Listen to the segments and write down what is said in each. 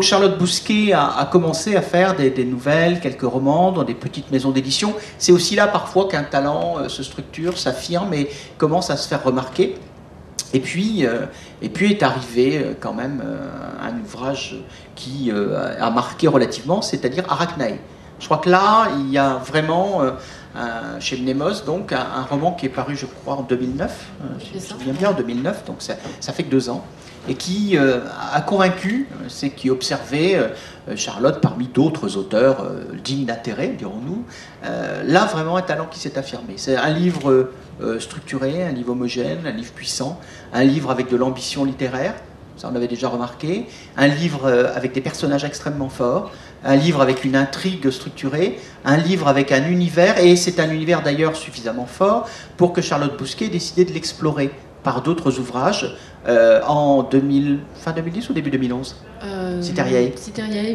Charlotte Bousquet a commencé à faire des nouvelles, quelques romans dans des petites maisons d'édition. C'est aussi là parfois qu'un talent se structure, s'affirme et commence à se faire remarquer. Et puis est arrivé quand même un ouvrage qui a marqué relativement, c'est-à-dire Arachnae. Je crois que là, il y a vraiment, chez Mnemos, donc, un roman qui est paru, je crois, en 2009, je me souviens bien, en 2009, donc ça fait que 2 ans, et qui a convaincu, c'est qui observait Charlotte parmi d'autres auteurs dignes d'intérêt, dirons-nous. Là, vraiment, un talent qui s'est affirmé. C'est un livre structuré, un livre homogène, un livre puissant, un livre avec de l'ambition littéraire, ça on avait déjà remarqué, un livre avec des personnages extrêmement forts, un livre avec une intrigue structurée, un livre avec un univers, et c'est un univers d'ailleurs suffisamment fort pour que Charlotte Bousquet ait décidé de l'explorer par d'autres ouvrages en fin 2010 ou début 2011 Cythériae,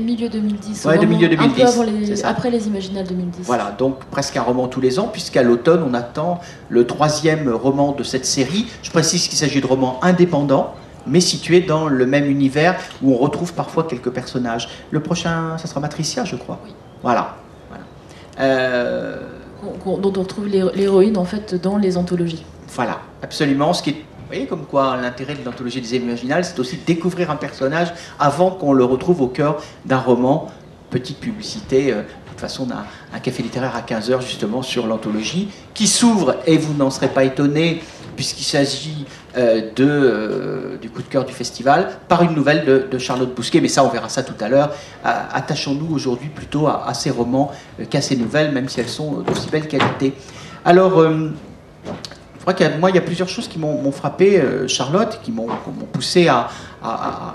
milieu 2010. Ouais, milieu 2010. Un peu après les Imaginales 2010. Voilà, donc presque un roman tous les ans, puisqu'à l'automne, on attend le 3e roman de cette série. Je précise qu'il s'agit de romans indépendants, mais situés dans le même univers, où on retrouve parfois quelques personnages. Le prochain, ça sera Matricia, je crois. Oui. Voilà. Dont on retrouve l'héroïne, en fait, dans les anthologies. Voilà, absolument. Ce qui est, vous voyez, comme quoi l'intérêt de l'anthologie des Imaginales, c'est aussi de découvrir un personnage avant qu'on le retrouve au cœur d'un roman. Petite publicité, de toute façon, on a un café littéraire à 15h justement sur l'anthologie, qui s'ouvre, et vous n'en serez pas étonnés, puisqu'il s'agit du coup de cœur du festival, par une nouvelle de Charlotte Bousquet, mais ça on verra ça tout à l'heure. Attachons-nous aujourd'hui plutôt à ces romans qu'à ces nouvelles, même si elles sont d'aussi belle qualité. Alors, je crois qu'il y a plusieurs choses qui m'ont frappé, Charlotte, qui m'ont poussé à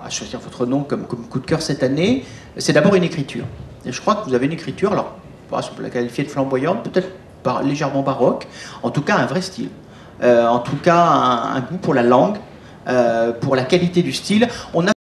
choisir votre nom comme coup de cœur cette année. C'est d'abord une écriture. Et je crois que vous avez une écriture, alors, on peut la qualifier de flamboyante, peut-être légèrement baroque, en tout cas un vrai style. En tout cas, un goût pour la langue, pour la qualité du style. On a